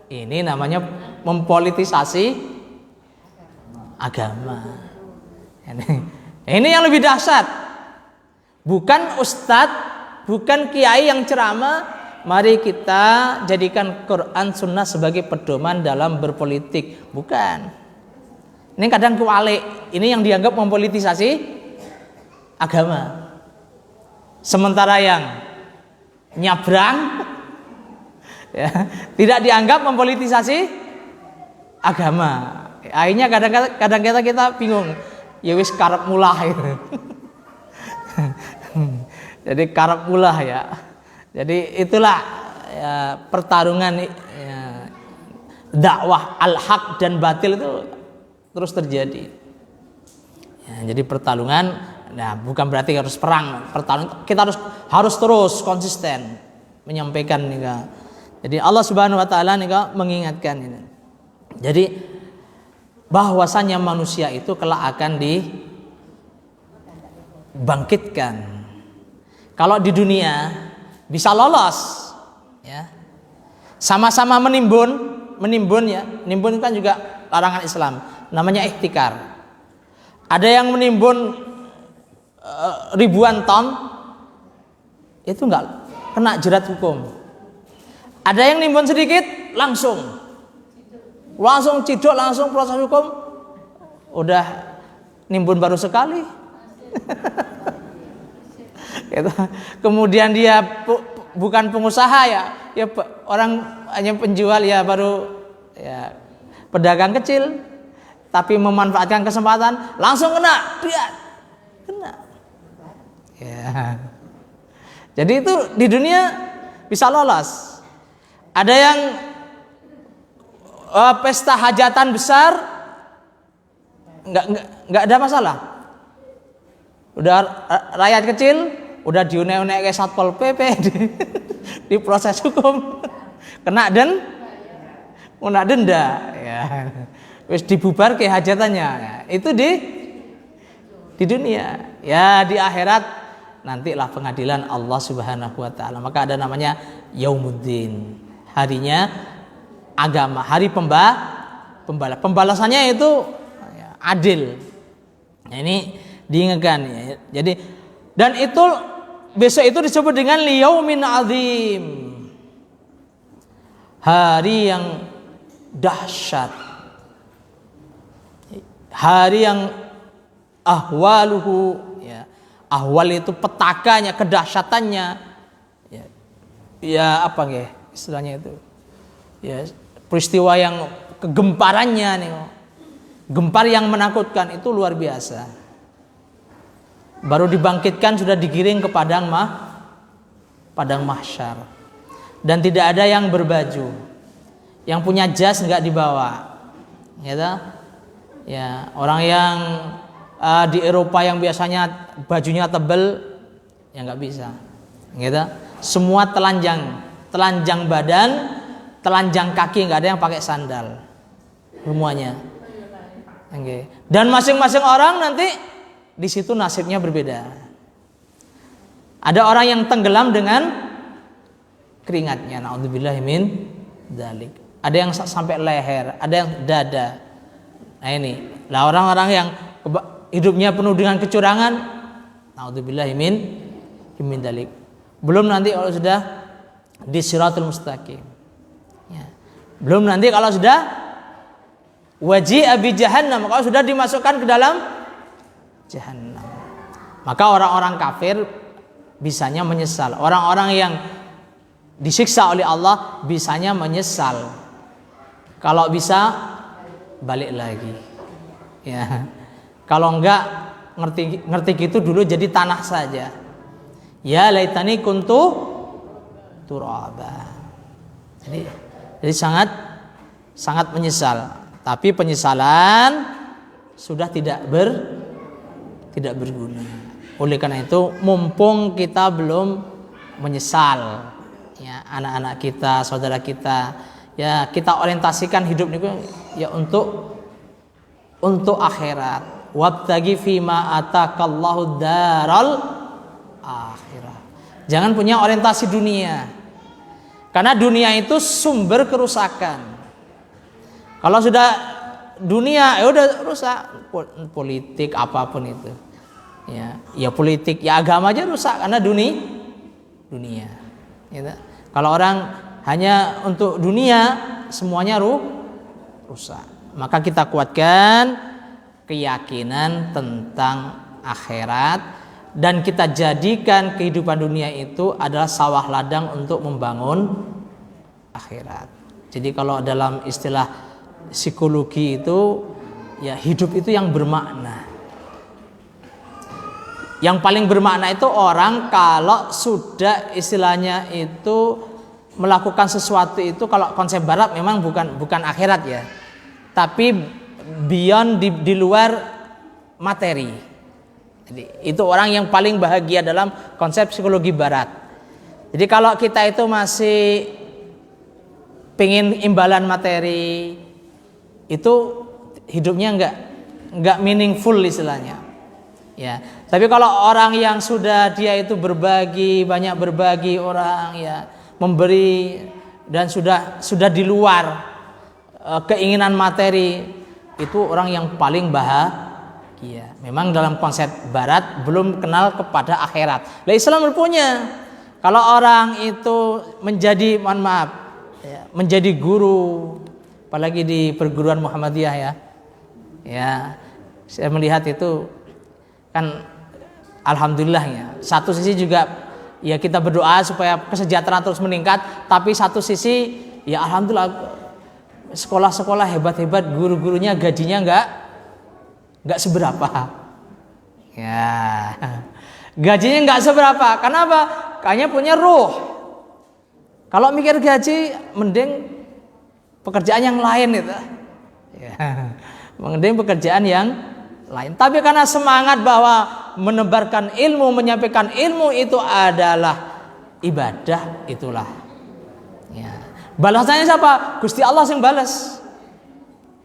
Ini namanya mempolitisasi agama. Ini yang lebih dahsyat. Bukan ustadz, bukan kiai yang ceramah. Mari kita jadikan Quran Sunnah sebagai pedoman dalam berpolitik. Bukan. Ini kadang kewalik. Ini yang dianggap mempolitisasi agama. Sementara yang nyabrang ya, tidak dianggap mempolitisasi agama. Akhirnya kadang kita bingung. Ya wis karep mulah gitu. Jadi karep mulah ya. Jadi itulah ya, pertarungan ya, dakwah al-haq dan batil itu terus terjadi. Ya, jadi pertarungan, nah bukan berarti harus perang. Pertarungan kita harus terus konsisten menyampaikan nih. Jadi Allah Subhanahu Wa Taala nih mengingatkan ini. Jadi bahwasanya manusia itu kelak akan bangkitkan. Kalau di dunia bisa lolos, ya, sama-sama menimbun ya, menimbun kan juga larangan Islam, namanya ihtikar. Ada yang menimbun ribuan ton, itu enggak kena jerat hukum. Ada yang nimbun sedikit, langsung cidok, langsung proses hukum. Udah nimbun baru sekali. Kemudian dia bukan pengusaha ya orang hanya penjual ya, baru ya pedagang kecil, tapi memanfaatkan kesempatan langsung kena. Ya. Jadi itu di dunia bisa lolos. Ada yang pesta hajatan besar nggak ada masalah. Udah rakyat kecil udah diunek-unek ke Satpol PP di proses hukum kena denda ya. Wis dibubar ke hajatannya ya. Itu di dunia ya. Di akhirat nantilah pengadilan Allah Subhanahu wa taala. Maka ada namanya Yaumuddin, harinya agama, hari pembalasannya itu ya, adil. Nah, ini diingatkan ya. Jadi dan itu besok itu disebut dengan liyaumin azim, hari yang dahsyat, hari yang ahwaluhu ya, ahwal itu petakanya, kedahsyatannya ya apa nggih istilahnya itu ya, peristiwa yang kegemparannya nih, gempar yang menakutkan itu luar biasa. Baru dibangkitkan sudah digiring ke padang mahsyar, dan tidak ada yang berbaju, yang punya jas nggak dibawa, ya orang yang di Eropa yang biasanya bajunya tebel ya nggak bisa, semua telanjang badan, telanjang kaki, nggak ada yang pakai sandal, semuanya. Dan masing-masing orang nanti di situ nasibnya berbeda. Ada orang yang tenggelam dengan keringatnya, naudzubillahi min dzalik. Ada yang sampai leher, ada yang dada. Nah ini, lah orang-orang yang hidupnya penuh dengan kecurangan, naudzubillahi min dzalik. Belum nanti kalau sudah di siratul mustaqim. Ya. Belum nanti kalau sudah waji'a bi jahannam, kalau sudah dimasukkan ke dalam jahannam. Maka orang-orang kafir bisanya menyesal. Orang-orang yang disiksa oleh Allah bisanya menyesal. Kalau bisa balik lagi. Ya. Kalau enggak ngerti gitu dulu jadi tanah saja. Ya laitani kuntu turaba. Jadi sangat menyesal. Tapi penyesalan sudah tidak berguna. Oleh karena itu mumpung kita belum menyesal, ya anak-anak kita, saudara kita, ya kita orientasikan hidup ini ya untuk akhirat. Wabtagi fima atakallahu daral akhirah. Jangan punya orientasi dunia, karena dunia itu sumber kerusakan. Kalau sudah dunia ya udah rusak, politik apapun itu ya politik ya agama aja rusak karena dunia gitu. Kalau orang hanya untuk dunia semuanya rusak. Maka kita kuatkan keyakinan tentang akhirat dan kita jadikan kehidupan dunia itu adalah sawah ladang untuk membangun akhirat. Jadi kalau dalam istilah psikologi itu ya hidup itu yang bermakna. Yang paling bermakna itu orang kalau sudah istilahnya itu melakukan sesuatu itu, kalau konsep barat memang bukan akhirat ya, tapi beyond di luar materi. Jadi itu orang yang paling bahagia dalam konsep psikologi barat. Jadi kalau kita itu masih pengen imbalan materi, itu hidupnya enggak meaningful istilahnya. Ya, tapi kalau orang yang sudah dia itu berbagi, banyak berbagi orang ya, memberi dan sudah di luar keinginan materi, itu orang yang paling bahagia. Memang dalam konsep barat belum kenal kepada akhirat. Lah Islam punya. Kalau orang itu menjadi, mohon maaf, ya, menjadi guru, apalagi di perguruan Muhammadiyah ya. Ya, saya melihat itu kan alhamdulillah ya. Satu sisi juga ya kita berdoa supaya kesejahteraan terus meningkat, tapi satu sisi ya alhamdulillah sekolah-sekolah hebat-hebat guru-gurunya gajinya enggak seberapa. Ya. Gajinya enggak seberapa. Kenapa? Kayaknya punya ruh. Kalau mikir gaji mending pekerjaan yang lain itu. Ya. Mending pekerjaan yang lain. Tapi karena semangat bahwa menebarkan ilmu, menyampaikan ilmu itu adalah ibadah, itulah. Ya. Balasannya siapa? Gusti Allah yang balas.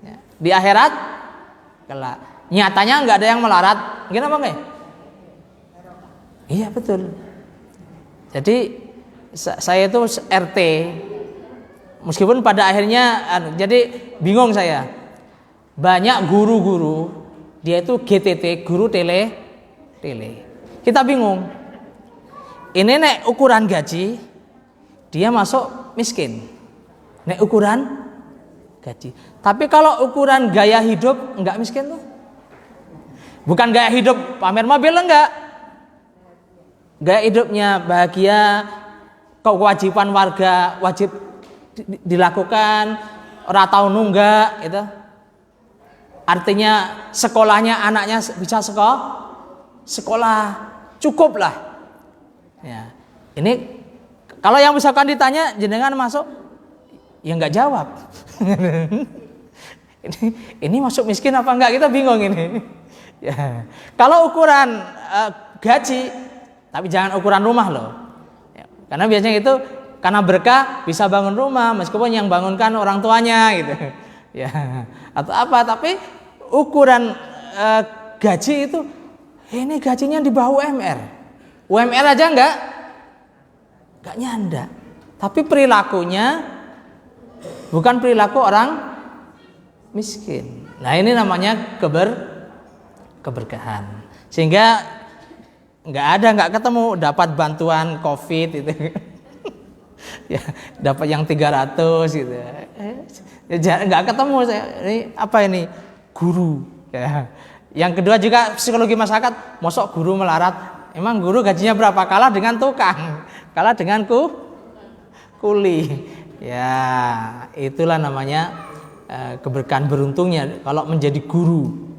Ya. Di akhirat, kelak. Nyatanya nggak ada yang melarat. Gimana bang? Iya betul. Jadi saya itu RT. Meskipun pada akhirnya, jadi bingung saya. Banyak guru-guru. Dia itu GTT, guru tele. Kita bingung. Ini nek ukuran gaji, dia masuk miskin. Nek ukuran gaji. Tapi kalau ukuran gaya hidup, enggak miskin tuh. Bukan gaya hidup pamer mobil enggak. Gaya hidupnya bahagia, kewajiban warga wajib dilakukan, ora tau nunggak gitu. Artinya sekolahnya anaknya bisa sekolah cukup lah. Ya. Ini kalau yang misalkan ditanya jenengan masuk, ya nggak jawab. ini masuk miskin apa enggak, kita bingung ini. Ya. Kalau ukuran gaji, tapi jangan ukuran rumah loh. Ya. Karena biasanya itu karena berkah bisa bangun rumah meskipun yang bangunkan orang tuanya gitu. Ya, atau apa, tapi ukuran gaji itu ini gajinya di bawah UMR. UMR aja enggak nyanda. Tapi perilakunya bukan perilaku orang miskin. Nah, ini namanya keberkahan. Sehingga enggak ketemu dapat bantuan Covid itu. Ya, dapat yang 300 gitu. Enggak ketemu saya. Ini apa ini? Guru. Ya. Yang kedua juga psikologi masyarakat, mosok guru melarat. Emang guru gajinya berapa? Kalah dengan tukang, kalah dengan kuli. Ya, itulah namanya keberkahan beruntungnya kalau menjadi guru.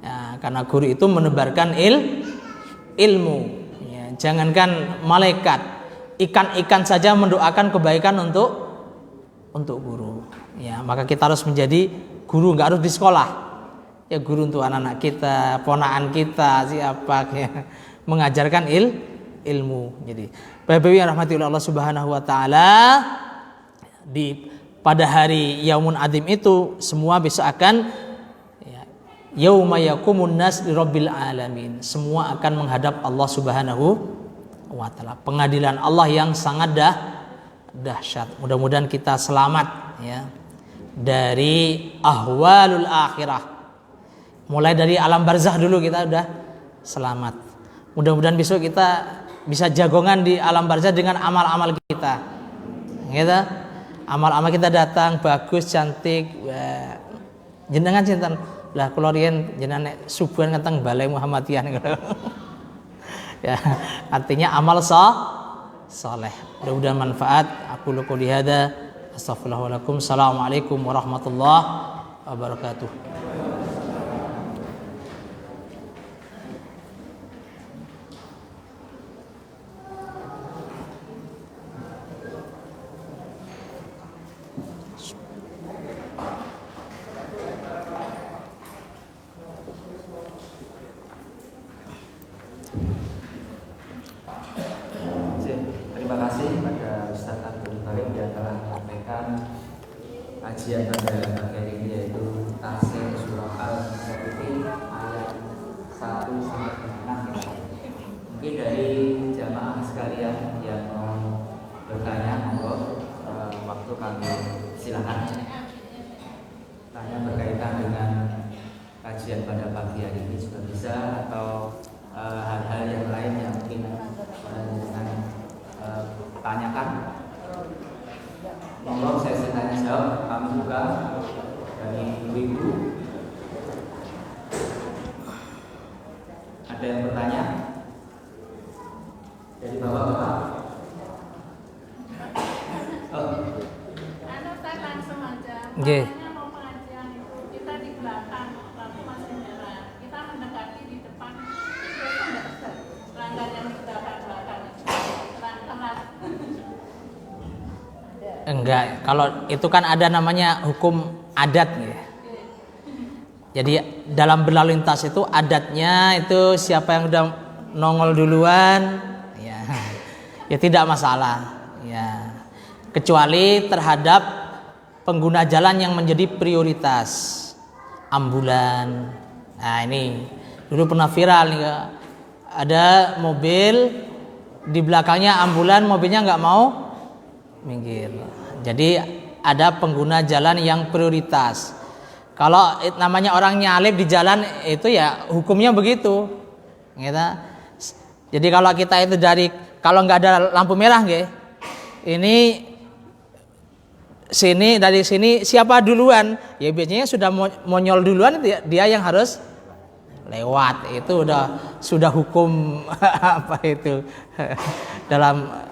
Ya, karena guru itu menebarkan ilmu. Ya, jangankan malaikat, ikan-ikan saja mendoakan kebaikan untuk guru. Ya, maka kita harus menjadi guru, nggak harus di sekolah. Ya, guru untuk anak-anak kita, ponaan kita, siapa ya, mengajarkan ilmu. Jadi, Bapak-Ibu yang rahmati Allah Subhanahu wa taala, pada hari Yaumun Adzim itu semua besok akan yauma yaqumun nas lirabbil alamin. Semua akan menghadap Allah Subhanahu wa taala. Pengadilan Allah yang sangat dahsyat. Mudah-mudahan kita selamat ya dari ahwalul akhirah. Mulai dari alam barzakh dulu kita udah selamat. Mudah-mudahan besok kita bisa jagongan di alam barzakh dengan amal-amal kita. Gitu. Amal-amal kita datang bagus, cantik. Jenengan cinten lah kula riyen jenengan subuhan ngenteng Balai Muhammadiyah gitu. Ya, artinya amal saleh. Mudah-mudahan manfaat. Aku qouli hada, astaghfirullahaladzim. Assalamualaikum warahmatullahi wabarakatuh. Terima kasih kepada Ustaz Abdul Karim yang telah menyampaikan kajian pada materi ini, yaitu tafsir surah Al-Mu'min ayat 1 sampai silakan tanya berkaitan dengan kajian pada pagi hari ini juga bisa, atau hal-hal yang lain yang mungkin tanyakan. Monggo sesi tanya jawab kami buka dari ibu-ibu. Ada yang bertanya? Dari bapak-bapak. Saya langsung aja. Nggih. Makanya mau pengajian itu kita di belakang, lampu masih merah. Kita mendekati di depan. Pelanggan yang di belakang. Tengah. Enggak, kalau itu kan ada namanya hukum adat ya. Jadi dalam berlalu lintas itu adatnya itu siapa yang udah nongol duluan ya tidak masalah ya. Kecuali terhadap pengguna jalan yang menjadi prioritas, ambulan. Nah ini dulu pernah viral nih, ada mobil di belakangnya ambulan, mobilnya nggak mau minggir. Jadi ada pengguna jalan yang prioritas. Kalau namanya orang nyalip di jalan itu ya hukumnya begitu. Gitu. Jadi kalau kita itu kalau nggak ada lampu merah, ini dari sini siapa duluan? Ya biasanya sudah monyol duluan, dia yang harus lewat. Itu sudah hukum apa itu dalam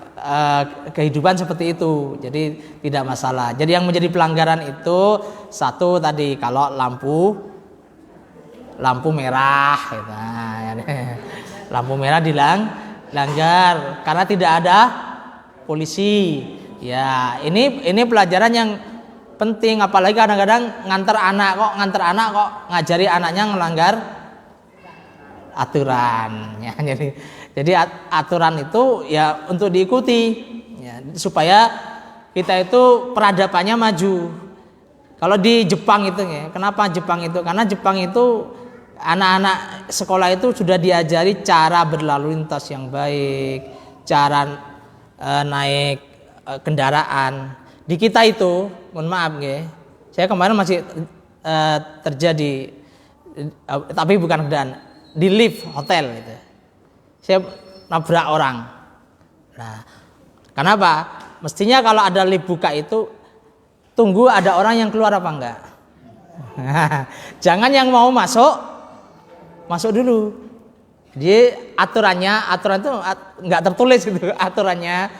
kehidupan seperti itu. Jadi tidak masalah. Jadi yang menjadi pelanggaran itu satu tadi kalau lampu merah gitu. Lampu merah dilanggar karena tidak ada polisi. Ya, ini pelajaran yang penting, apalagi kadang-kadang nganter anak kok ngajari anaknya ngelanggar aturan. Ya, jadi aturan itu ya untuk diikuti ya, supaya kita itu peradabannya maju. Kalau di Jepang itu ya, kenapa Jepang itu? Karena Jepang itu anak-anak sekolah itu sudah diajari cara berlalu lintas yang baik, cara naik kendaraan. Di kita itu, mohon maaf saya kemarin masih terjadi, tapi bukan kendaraan, di lift hotel gitu. Saya nabrak orang. Nah, kenapa? Mestinya kalau ada lift buka itu tunggu ada orang yang keluar apa enggak. Jangan yang mau masuk dulu. Jadi aturan itu enggak tertulis gitu. Aturannya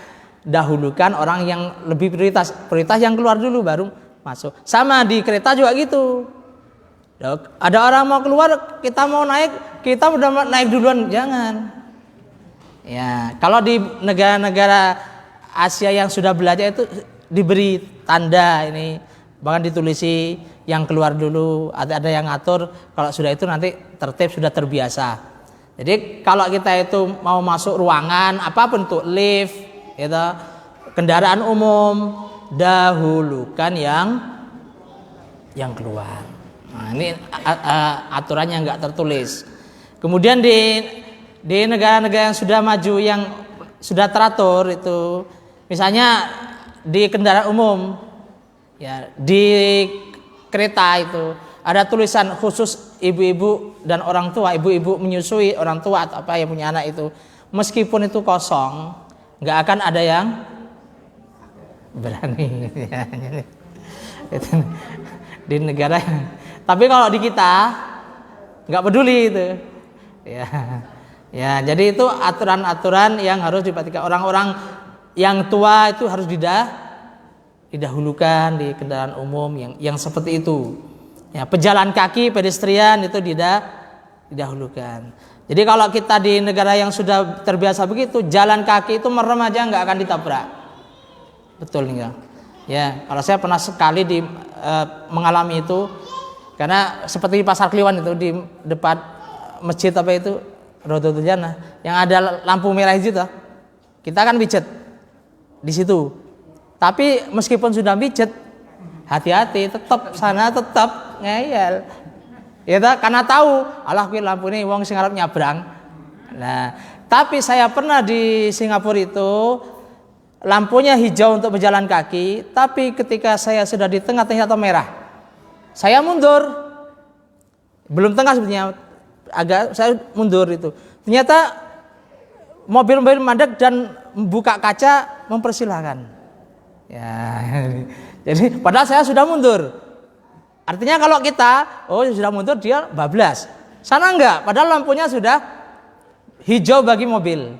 dahulukan orang yang lebih prioritas yang keluar dulu baru masuk. Sama di kereta juga gitu. Ada orang mau keluar, kita mau naik, kita udah naik duluan, jangan. Ya, kalau di negara-negara Asia yang sudah belajar itu diberi tanda ini, bahkan ditulisi yang keluar dulu, ada yang ngatur. Kalau sudah itu nanti tertib, sudah terbiasa. Jadi kalau kita itu mau masuk ruangan apapun tuh lift, gitu, kendaraan umum, dahulukan yang keluar. Nah, ini aturannya nggak tertulis. Kemudian di negara-negara yang sudah maju, yang sudah teratur itu, misalnya di kendaraan umum, ya di kereta itu ada tulisan khusus ibu-ibu dan orang tua, ibu-ibu menyusui, orang tua atau apa yang punya anak itu, meskipun itu kosong, nggak akan ada yang berani. Itu di negara. Tapi kalau di kita nggak peduli itu, ya jadi itu aturan-aturan yang harus diperhatikan. Orang-orang yang tua itu harus didahulukan di kendaraan umum yang seperti itu. Ya, pejalan kaki, pedestrian itu didahulukan. Jadi kalau kita di negara yang sudah terbiasa begitu, jalan kaki itu merem aja nggak akan ditabrak. Betul nggak? Ya, kalau saya pernah sekali mengalami itu, karena seperti di Pasar Kliwon itu di depan masjid apa itu Rodotul Jannah yang ada lampu merah hijau tuh, kita kan pijet di situ. Tapi meskipun sudah pijet, hati-hati, tetap ngeyel. Ya karena tahu Allah kuwi lampu ini wong sing arep nyabrang. Nah, tapi saya pernah di Singapura itu lampunya hijau untuk berjalan kaki, tapi ketika saya sudah di tengah-tengah atau merah, saya mundur. Belum tengah sebenarnya, agak saya mundur itu. Ternyata mobil-mobil mandek dan buka kaca mempersilahkan. Ya, jadi padahal saya sudah mundur. Artinya kalau kita, sudah mundur, dia bablas. Sana enggak, padahal lampunya sudah hijau bagi mobil.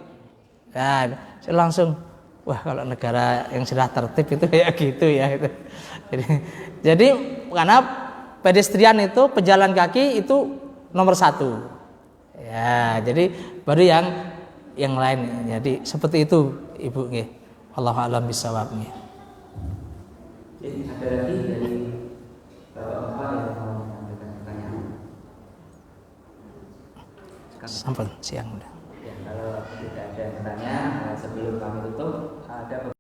Nah, saya langsung, wah kalau negara yang sudah tertib itu kayak gitu ya. Itu. Jadi karena pedestrian itu, pejalan kaki itu nomor 1. Ya, jadi baru yang lain. Jadi seperti itu, Ibu. Wallahu a'lam bishawab. Jadi ada lagi dari Bapak-bapak yang mau menyampaikan pertanyaan. Sampai siang udah. Ya, kalau tidak ada yang bertanya, sebelum kami tutup, ada